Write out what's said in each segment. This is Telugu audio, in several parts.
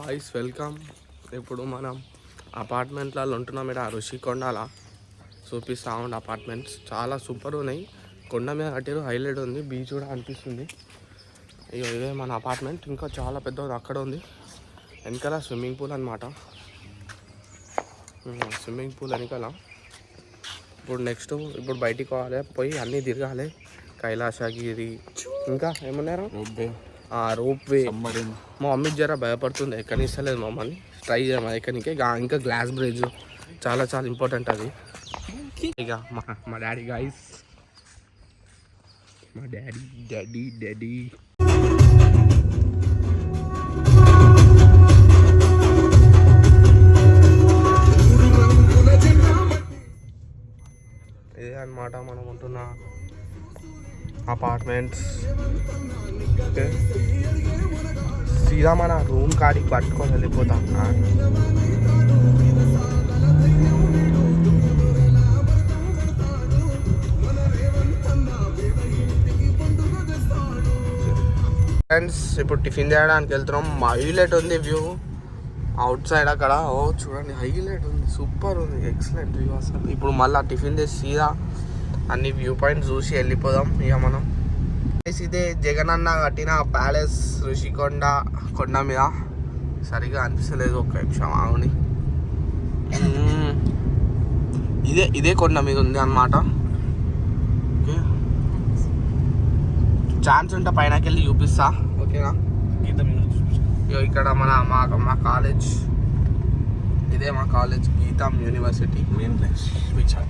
Guys welcome. ఇప్పుడు మనం అపార్ట్మెంట్లలో ఉంటున్నాం. ఇక్కడ ఋషికొండల చూపిస్తా ఉండే అపార్ట్మెంట్స్ చాలా సూపర్ ఉన్నాయి. కొండ మీద కట్టారు, హైలైట్ ఉంది, బీచ్ కూడా అనిపిస్తుంది. ఇదే మన అపార్ట్మెంట్. ఇంకా చాలా పెద్దది అక్కడ ఉంది. వెనకాల స్విమ్మింగ్ పూల్ అనమాట. స్విమ్మింగ్ పూల్ వెనకాల. ఇప్పుడు నెక్స్ట్ బయటికి పోవాలి, పోయి అన్నీ తిరగాలి. కైలాసగిరి ఇంకా ఏమన్నారు, రోప్ వే. మా మమ్మీ జర భయపడుతుంది, ఎక్కనిస్తలేదు మా మమ్మల్ని. ట్రై చేయమని ఎక్కడికి. ఇంకా గ్లాస్ బ్రిడ్జ్ చాలా చాలా ఇంపార్టెంట్ అది. ఇక మా డాడీ గాయస్, మా డాడీ డాడీ డాడీ ఇదే అనమాట మనం ఉంటున్న అపార్ట్మెంట్స్. ఓకే, సీదా మన రూమ్ కాడికి పట్టుకొని వెళ్ళిపోతాం. ఫ్రెండ్స్ ఇప్పుడు టిఫిన్ చేయడానికి వెళ్తున్నాం. హైలైట్ ఉంది వ్యూ అవుట్ సైడ్ అక్కడ. ఓ చూడండి, హైలైట్ ఉంది, సూపర్ ఉంది, ఎక్సలెంట్ వ్యూ అసలు. ఇప్పుడు మళ్ళీ టిఫిన్ చేసి సీదా అన్ని వ్యూ పాయింట్స్ చూసి వెళ్ళిపోదాం ఇక మనం. ఇదే జగనన్న కట్టిన ప్యాలెస్ ఋషికొండ కొండ మీద. సరిగా అనిపిస్తలేదు, ఒక్క నిమిషం ఆగుని. ఇదే కొండ మీద ఉంది అన్నమాట. ఓకే, ఛాన్స్ ఉంటే పైనకి వెళ్ళి చూపిస్తా. ఓకేనా, ఇక్కడ మా కాలేజ్. ఇదే మా కాలేజ్, గీతం యూనివర్సిటీ మెయిన్ ప్లేస్ విశాఖ.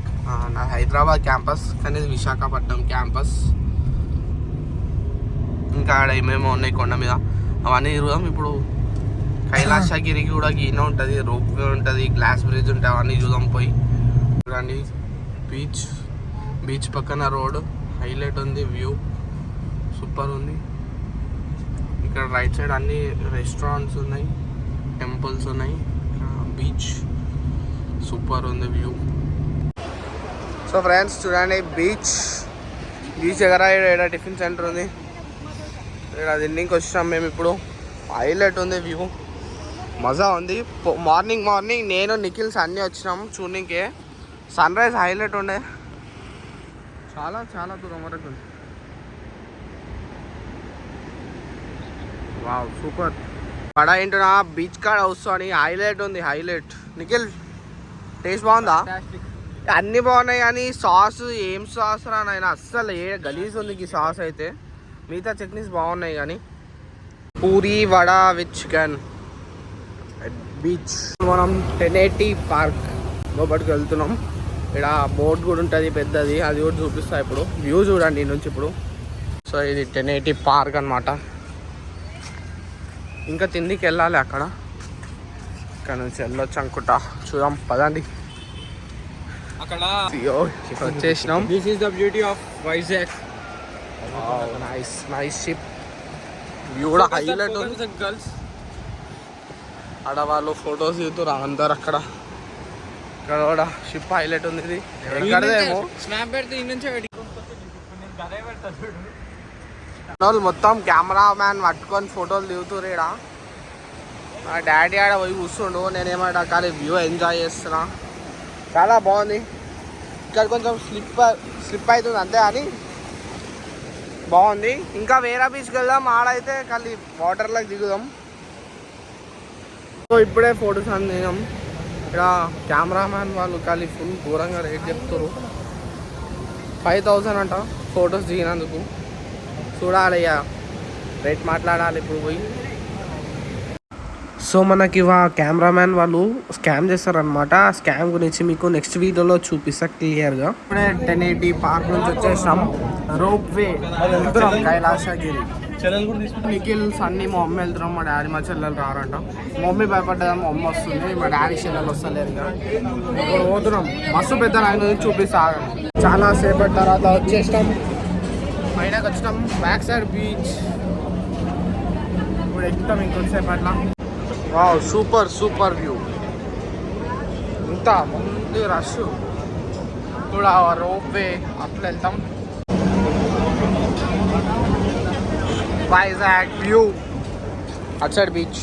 నా హైదరాబాద్ క్యాంపస్, కానీ ఇది విశాఖపట్నం క్యాంపస్. ఇంకా ఆడ ఏమేమో ఉన్నాయి కొండ మీద, అవన్నీ తిరుగుదాం. ఇప్పుడు కైలాసగిరికి కూడా గీన ఉంటుంది, రోప్ వే ఉంటుంది, గ్లాస్ బ్రిడ్జ్ ఉంటుంది, అవన్నీ చూద్దాం పోయి. చూడండి బీచ్ పక్కన రోడ్, హైలైట్ ఉంది, వ్యూ సూపర్ ఉంది. ఇక్కడ రైట్ సైడ్ అన్ని రెస్టారెంట్స్ ఉన్నాయి, టెంపుల్స్ ఉన్నాయి, బీచ్ సూపర్ ఉంది వ్యూ. సో ఫ్రెండ్స్ చూడండి, బీచ్ దగ్గర ఇక్కడ టిఫిన్ సెంటర్ ఉంది. ఇక్కడ తిన్నికి వచ్చినాం మేము ఇప్పుడు. హైలైట్ ఉంది వ్యూ, మజా ఉంది. మార్నింగ్ నేను నిఖిల్స్ అన్నీ వచ్చినాం చూడనికే. సన్ రైజ్ హైలైట్ ఉండే, చాలా చాలా దూరం వరకు ఉంది. Wow super. పడా ఏంటున్నా బీచ్ కాడ వస్తుంది, హైలైట్ ఉంది, హైలైట్. నిఖిల్ టేస్ట్ బాగుందా? అన్నీ బాగున్నాయి, కానీ సాస్ ఏం సాస్ రా నాయన, అస్సలు గలీజ్ ఉంది ఈ సాస్ అయితే. మిగతా చట్నీస్ బాగున్నాయి కానీ. Puri vada with chicken beach. మనం 1080 పార్క్ లోపలికి వెళ్తున్నాం. ఇక్కడ బోట్ కూడా ఉంటుంది పెద్దది, అది కూడా చూపిస్తా ఇప్పుడు. వ్యూ చూడండి నుంచి ఇప్పుడు. సో ఇది 1080 పార్క్ అనమాట. ఇంకా తిండికి వెళ్ళాలి అక్కడ నుంచి వెళ్ళొచ్చు అనుకుంటా. చూద్దాం పదండి. అక్కడ వచ్చేసినాం. This is the beauty of Vizag. Nice ship. View కూడా హైలైట్ ఉంది. గర్ల్స్ అక్కడ వాళ్ళు ఫొటోస్ దిగుతారు అందరు. అక్కడ కూడా షిప్ హైలైట్ ఉంది. ఇది ఎక్కడదేమో స్నాప్ పెడితే వాళ్ళు మొత్తం కెమెరా మ్యాన్ పట్టుకొని ఫోటోలు దిగుతురు. ఇక్కడ మా డాడీ ఆడ పోయి కూర్చుండు, నేనేమాట కానీ వ్యూ ఎంజాయ్ చేస్తున్నా. చాలా బాగుంది. ఇక్కడ కొంచెం స్లిప్ అవుతుంది అంతే, అని బాగుంది. ఇంకా వేరే బీచ్కి వెళ్దాం, ఆడైతే ఖాళీ వాటర్లోకి దిగుదాం. సో ఇప్పుడే ఫొటోస్ అందినాం. ఇక్కడ కెమెరామ్యాన్ వాళ్ళు ఖాళీ ఫుల్ ఘోరంగా రేట్ చెప్తారు. 5000 అంట ఫొటోస్ దిగినందుకు. చూడాలి ఇక, రేట్ మాట్లాడాలి ఇప్పుడు పోయి. సో మనకి కెమెరామ్యాన్ వాళ్ళు స్కామ్ చేస్తారనమాట. ఆ స్కామ్ గురించి మీకు నెక్స్ట్ వీడియోలో చూపిస్తా క్లియర్గా. ఇప్పుడే 1080 పార్క్ నుంచి వచ్చేసాం. రోప్ వే వెళ్తున్నాం కైలాసగిరి. నిఖిల్స్ అన్నీ మా మమ్మీ వెళ్తున్నాం, మా డాడీ మా చెల్లెలు రారంట. మా మమ్మీ భయపడ్డా, మా అమ్మ వస్తుంది, మా డాడీ చెల్లెలు వస్తలేరు. ఇంకా ఇప్పుడు పోతున్నాం. మస్తు పెద్ద లైన్ నుంచి చూపిస్తా. చాలా సేపటి తర్వాత వచ్చేసాం, పైనకి వచ్చినాం. Back side beach. ఇప్పుడు ఎక్కుతాం ఇంకొంతసేపు అట్లా. Wow super view. ఇంత ముందు రష్ కూడా. రోప్ వే అట్లా వెళ్తాం. వైజాగ్ వ్యూ, అటు సైడ్ బీచ్.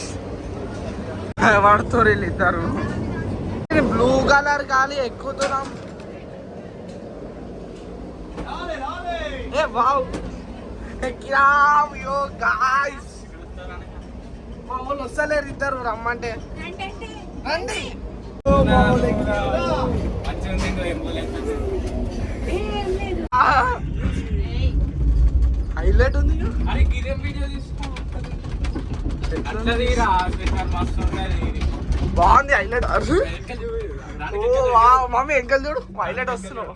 పడుతూ ఇద్దరు. బ్లూ కలర్ గాలి ఎక్కుతున్నాం. ఏ వావ్ ఎక్కిరాం యో గాయ్స్. మా వాళ్ళు వస్తలేరు ఇద్దరు రమ్మంటే రండి. హైలైట్ ఉంది. బాగుంది హైలైట్. మమ్మీ ఎంకల్ చూడు హైలైట్ వస్తున్నావు.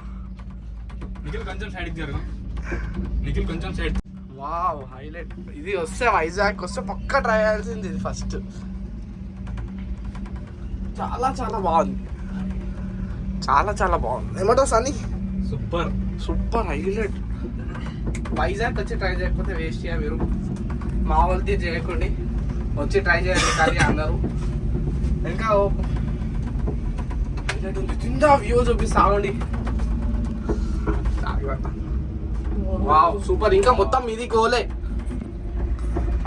Wow highlight. ఇది వస్తే వైజాగ్ వస్తే పక్క ట్రై చేయాల్సింది ఇది ఫస్ట్. చాలా చాలా బాగుంది, చాలా చాలా బాగుంది. ఏమంటావు Sunny? Super super highlight. Vizag వచ్చి ట్రై చేయకపోతే వేస్ట్ చేయ మీరు. మా వాళ్ళది చేయకండి, వచ్చి ట్రై చేయండి కానీ అందరూ. ఇంకా కింద వ్యూ చూపిస్తామండి. Wow super. ఇంకా మొత్తం మీది కోలే.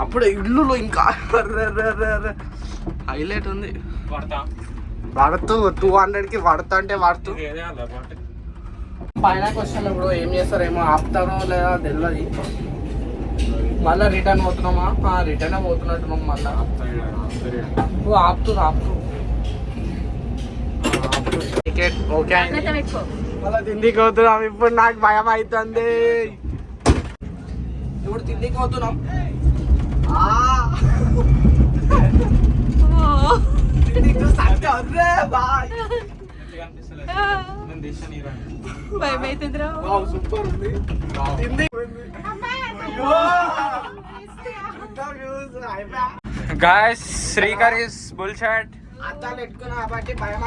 అప్పుడే ఇల్లులో ఇంకా హైలైట్ ఉంది. పడుతూ 200కి పడుతా అంటే పడుతూ పైన క్వశ్చన్ ఇప్పుడు ఏం చేస్తారేమో, ఆపుతారో లేదా తెలియదు. మళ్ళీ రిటర్న్ పోతున్నామా? రిటర్న్ పోతున్నట్టున్నాం. మళ్ళీ ఆపుతూ టికెట్ ఓకే మళ్ళీ తిండికి పోతున్నాం. ఇప్పుడు నాకు భయం అవుతుంది. ఇప్పుడు తిండికి పోతున్నాం. సూపర్ ఉంది. Guys, Srikar is bullshit. అద్దాలు పెట్టుకున్నా కాబట్టి భయం.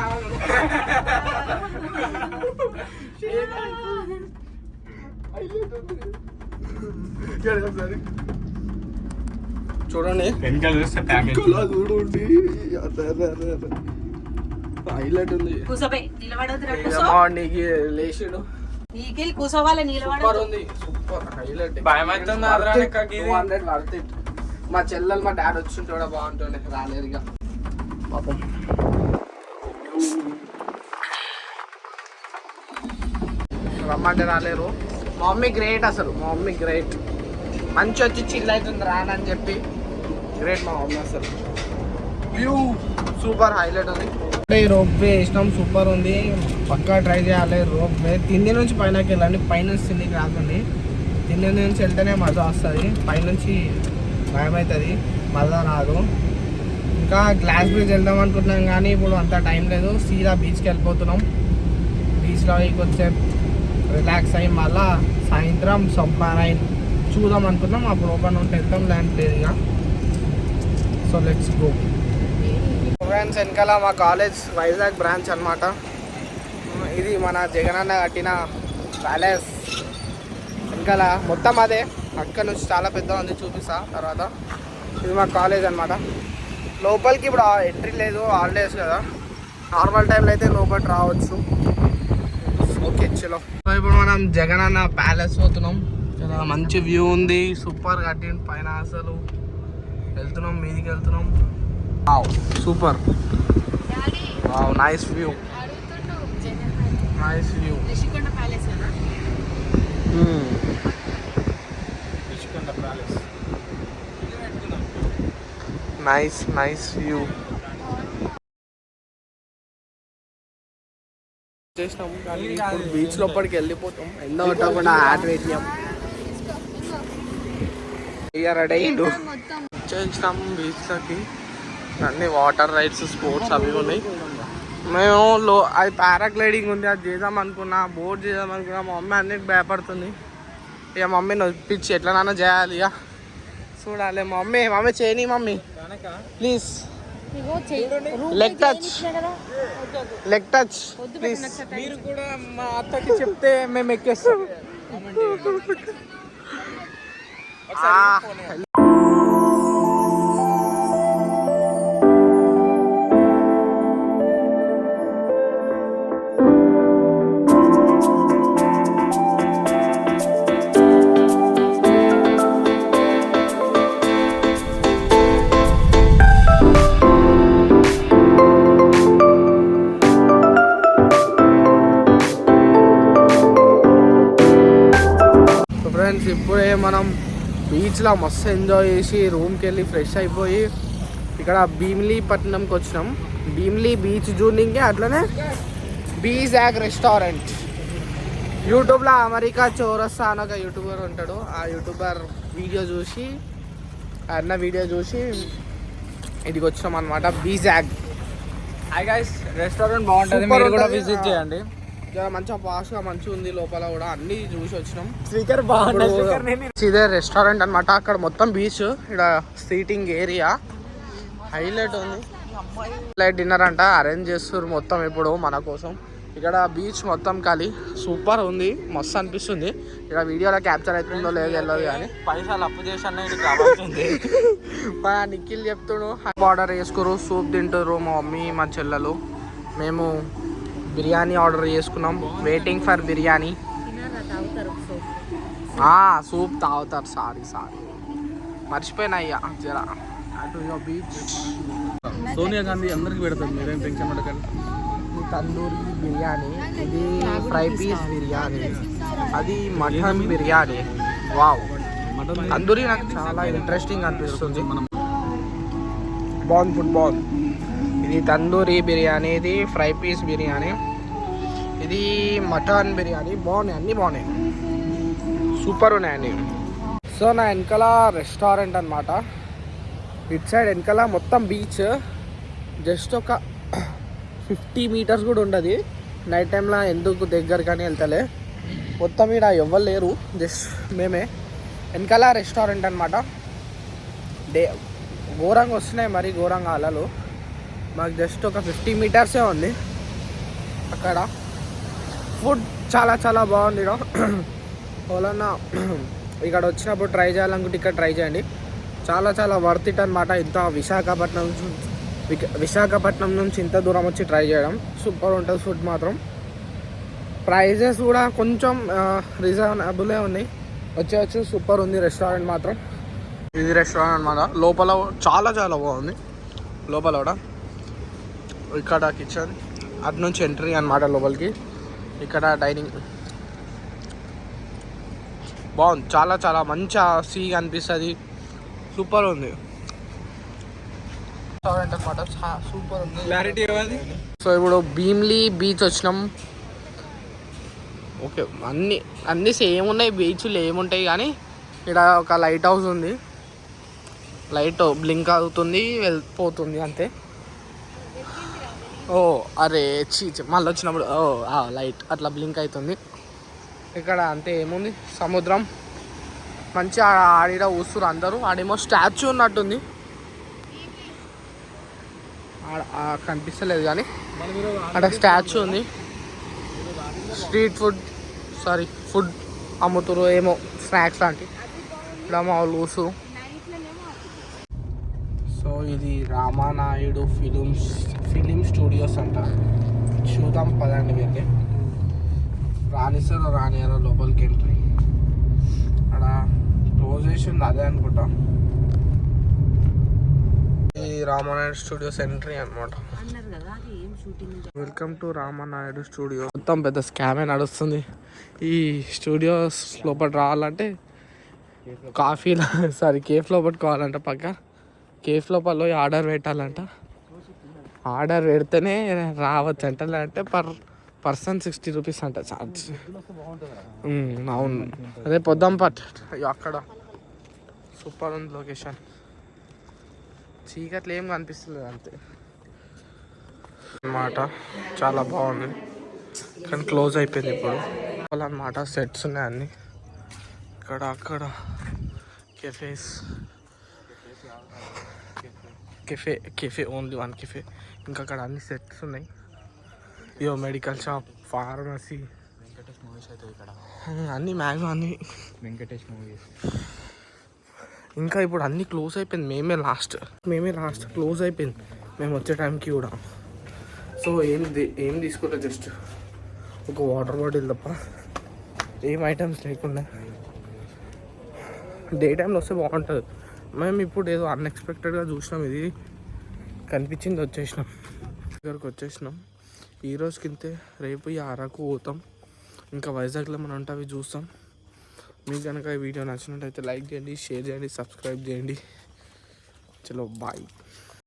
చూడండి చూడండి హైలైట్ ఉంది. లేచిడు కూసోవాలి. సూపర్ ఉంది. Super highlight. భయం అవుతుంది. 200 వర్త్ ఇట్. మా చెల్లెలు మా డాడీ వచ్చింటే కూడా బాగుంటుండే, రాలేదు ఇక పాపం. రమ్మంటే రాలేరు. మా మమ్మీ గ్రేట్ అసలు. మా మమ్మీ గ్రేట్. మంచి వచ్చి చిల్ అవుతుంది రానని చెప్పి. గ్రేట్ మా మమ్మీ అసలు. వ్యూ సూపర్ హైలైట్ ఉంది. రోప్ వే వేసినాం. సూపర్ ఉంది. పక్కా ట్రై చేయాలి రోప్ వే. తిండి నుంచి పైనకి వెళ్ళండి. పైనుంచి తిండికి రాకండి. తిండి నుంచి వెళ్తేనే మజా వస్తుంది. పైనుంచి భయం అవుతుంది, మజా రాదు. ఇంకా గ్లాస్ బ్రిడ్జ్ వెళ్దాం అనుకుంటున్నాం కానీ ఇప్పుడు అంత టైం లేదు. సీదా బీచ్కి వెళ్ళిపోతున్నాం. బీచ్లో కొంచెం రిలాక్స్ అయ్యి మళ్ళీ సాయంత్రం సబ్మరైన్ చూద్దాం అనుకున్నాం. అప్పుడు ఓపెన్ ఉంటే వెళ్తాం, ల్యాండ్ లేదు ఇక. So let's go. ఫ్రెండ్స్ వెనకాల మా కాలేజ్ వైజాగ్ బ్రాంచ్ అనమాట. ఇది మన జగనన్న కట్టిన ప్యాలెస్. వెనకాల మొత్తం అదే. అక్కడ నుంచి చాలా పెద్ద ఉంది, చూపిస్తా తర్వాత. ఇది మా కాలేజ్ అనమాట. లోపలికి ఇప్పుడు ఎంట్రీ లేదు, హాలిడేస్ కదా. నార్మల్ టైంలో అయితే లోపలికి రావచ్చు. ఓకే చలో. ఇప్పుడు మనం జగనన్న ప్యాలెస్ పోతున్నాం. చాలా మంచి వ్యూ ఉంది. సూపర్ కట్టిన పైన అసలు. వెళ్తున్నాం, మీదికి వెళ్తున్నాం. Super. Nice view, nice view. Nice view. చేసినాము కానీ ఇప్పుడు బీచ్ లోపలికి వెళ్ళిపోతాం. ఎండ కొట్టకుండా హ్యాట్ వేసినాం. ఇక రెడీ అయ్యిండు. చేసినాము బీచ్లోకి. అన్ని వాటర్ రైడ్స్, స్పోర్ట్స్ అవి ఉన్నాయి. మేము అది పారాగ్లైడింగ్ ఉంది, అది చేద్దాం అనుకున్నా. బోట్ చేద్దాం అనుకున్నా. మా మమ్మీ అన్నిటికి భయపడుతుంది. ఇక మమ్మీ నొప్పించి ఎట్లనైనా చేయాలి. ఇక చూడాలి. మమ్మీ చేయని mummy please. Leg touch please. మీరు కూడా మా అత్తకి చెప్తే మేము ఎక్కేస్తాం. బీచ్లో మస్తు ఎంజాయ్ చేసి రూమ్కి వెళ్ళి ఫ్రెష్ అయిపోయి ఇక్కడ భీమిలీపట్నంకి వచ్చినాం. భీమిలీ బీచ్ జూనింగ్కి అట్లనే బీజాగ్ రెస్టారెంట్. యూట్యూబ్లో అమెరికా చౌరస్తా అని ఒక యూట్యూబర్ ఉంటాడు. ఆ యూట్యూబర్ వీడియో చూసి అన్న వీడియో చూసి ఇదికి వచ్చినాం అనమాట. బీజాగ్ హాయ్ గైస్, రెస్టారెంట్ బాగుంటుంది, Super మీరు కూడా ఉంటుంది. విజిట్ చేయండి. మంచిగా పాష్గా మంచిగా ఉంది. లోపల కూడా అన్ని చూసి వచ్చినాం. స్పీకర్ బాగుంటుంది. ఇదే రెస్టారెంట్ అనమాట. అక్కడ మొత్తం బీచ్, ఇక్కడ సీటింగ్ ఏరియా హైలైట్ ఉంది. హైలైట్ డిన్నర్ అంట అరేంజ్ చేస్తారు మొత్తం ఇప్పుడు మన కోసం. ఇక్కడ బీచ్ మొత్తం ఖాళీ, సూపర్ ఉంది, మస్తు అనిపిస్తుంది. ఇక్కడ వీడియోలో క్యాప్చర్ అవుతుందో లేదో తెలియదు కానీ పైసలు అప్పు చేసాను ఇది కావాల్సింది. మా నిఖిల్ చెప్తాడు ఆర్డర్ చేసుకురు, సూప్ తింటారు మా మమ్మీ మా చెల్లెలు. మేము బిర్యానీ ఆర్డర్ చేసుకున్నాం, వెయిటింగ్ ఫర్ బిర్యానీ. సూప్ తాగుతారు. సారీ మర్చిపోయినా అయ్యా జరా. అటు బీచ్ సోనియా గాంధీ అందరికి పెడతారు, మీరేం టెన్షన్ పడకండి. తందూరి బిర్యానీ, ఇది ఫ్రై పీస్ బిర్యానీ, అది మటన్ బిర్యానీ. వావ్, తందూరి నాకు చాలా ఇంట్రెస్టింగ్ అనిపిస్తుంది. బాగుంది, ఫుడ్ బాగుంది. ఇది తందూరి బిర్యానీ, ఇది ఫ్రై పీస్ బిర్యానీ, ఇది మటన్ బిర్యానీ. బాగున్నాయి, అన్నీ బాగున్నాయి, సూపర్ ఉన్నాయండి. సో నా వెనకాల రెస్టారెంట్ అనమాట. ఇటు సైడ్ వెనకాల మొత్తం బీచ్, జస్ట్ ఒక 50 మీటర్స్ కూడా ఉండదు. నైట్ టైంలో ఎందుకు దగ్గర కానీ వెళ్తలే, మొత్తం ఇక్కడ ఎవ్వరు లేరు, జస్ట్ మేమే. వెనకాల రెస్టారెంట్ అనమాట. ఘోరంగా వస్తున్నాయి, మరి ఘోరంగా అలలు. మాకు జస్ట్ ఒక 50 మీటర్సే ఉంది. అక్కడ ఫుడ్ చాలా చాలా బాగుంది. ఎవరన్నా ఇక్కడ వచ్చినప్పుడు ట్రై చేయాలనుకుంటే ఇక్కడ ట్రై చేయండి. చాలా చాలా వర్త్ ఇట్ అనమాట. ఇంత విశాఖపట్నం నుంచి ఇంత దూరం వచ్చి ట్రై చేయడం సూపర్ ఉంటుంది. ఫుడ్ మాత్రం ప్రైజెస్ కూడా కొంచెం రీజనబులే ఉన్నాయి. వచ్చి సూపర్ ఉంది రెస్టారెంట్ మాత్రం. ఇది రెస్టారెంట్ అనమాట. లోపల చాలా చాలా బాగుంది. లోపల కూడా ఇక్కడ కిచెన్, అటు నుంచి ఎంట్రీ అనమాట లోపలికి. ఇక్కడ డైనింగ్ బాగుంది, చాలా చాలా మంచిగా సీ అనిపిస్తుంది, సూపర్ ఉంది రెస్టారెంట్ అనమాట. సూపర్ ఉంది, క్లారిటీ ఇవ్వాలి. సో ఇప్పుడు భీమిలీ బీచ్ వచ్చినాం. ఓకే, అన్నీ సేమ్ ఉన్నాయి, బీచ్లు ఏముంటాయి కానీ ఇక్కడ ఒక లైట్ హౌస్ ఉంది. లైట్ బ్లింక్ అవుతుంది, వెళ్ళిపోతుంది అంతే. ఓ అరే మళ్ళీ వచ్చినప్పుడు లైట్ అట్లా బ్లింక్ అవుతుంది. ఇక్కడ అంతే ఏముంది, సముద్రం మంచిగా ఆడిడ ఊస్తురు అందరూ. ఆడేమో స్టాచ్యూ ఉన్నట్టుంది, కనిపిస్తలేదు కానీ అక్కడ స్టాచ్యూ ఉంది. స్ట్రీట్ ఫుడ్ అమ్ముతురు, ఏమో స్నాక్స్ లాంటి. ఇక్కడ మా వాళ్ళు ఊసురు. సో ఇది రామానాయుడు ఫిలిం స్టూడియోస్ అంట. చూద్దాం పదండి వెళ్ళి. రానియారో లోపలికి ఎంట్రీ. అక్కడ క్లోజ్ చేసి ఉంది, అదే అనుకుంటా. ఈ రామానాయుడు స్టూడియోస్ ఎంట్రీ అనమాట. Welcome to Ramanaidu studio. మొత్తం పెద్ద స్కామే నడుస్తుంది. ఈ స్టూడియోస్ లోపల రావాలంటే కేఫ్ లోపల కావాలంట. పక్క కేఫ్ లోపల ఆర్డర్ పెట్టాలంట. ఆర్డర్ పెడితేనే రావచ్చు అంట, లేదంటే పర్సన్ 60 రూపీస్ అంట ఛార్జ్. అవును, అదే పొద్దాం అక్కడ సూపర్ ఉంది లొకేషన్. చీకట్లు ఏం కనిపిస్తుంది అంతే అన్నమాట. చాలా బాగుంది కానీ క్లోజ్ అయిపోయింది ఇప్పుడు అన్నమాట. సెట్స్ ఉన్నాయి అన్నీ ఇక్కడ అక్కడ. Cafe only 1 cafe. ఇంకా అక్కడ అన్ని సెట్స్ ఉన్నాయి. ఇయో medical shop, pharmacy, Venkatesh movies అయితే ఇక్కడ అన్నీ మ్యాక్సిమం అన్నీ వెంకటేష్ మూవీస్. ఇంకా ఇప్పుడు అన్నీ క్లోజ్ అయిపోయింది. మేమే లాస్ట్ క్లోజ్ అయిపోయింది మేము వచ్చే టైంకి కూడా. సో ఏం తీసుకోలేదు, జస్ట్ ఒక వాటర్ బాటిల్ తప్ప ఏం ఐటమ్స్ లేకుండా. డే టైంలో వస్తే బాగుంటుంది. మేము ఇప్పుడు ఏదో అన్ఎక్స్పెక్టెడ్గా చూసినాం, ఇది కనిపించింది, వచ్చేసినాం. దగ్గరకు వచ్చేసినాం. ఈ రోజుకింతే, రేపు ఈ అరకు పోతాం. ఇంకా వైజాగ్లో మనం ఉంటే అవి చూస్తాం. మీకు కనుక ఈ వీడియో నచ్చినట్టయితే లైక్ చేయండి, షేర్ చేయండి, సబ్స్క్రైబ్ చేయండి. చలో బాయ్.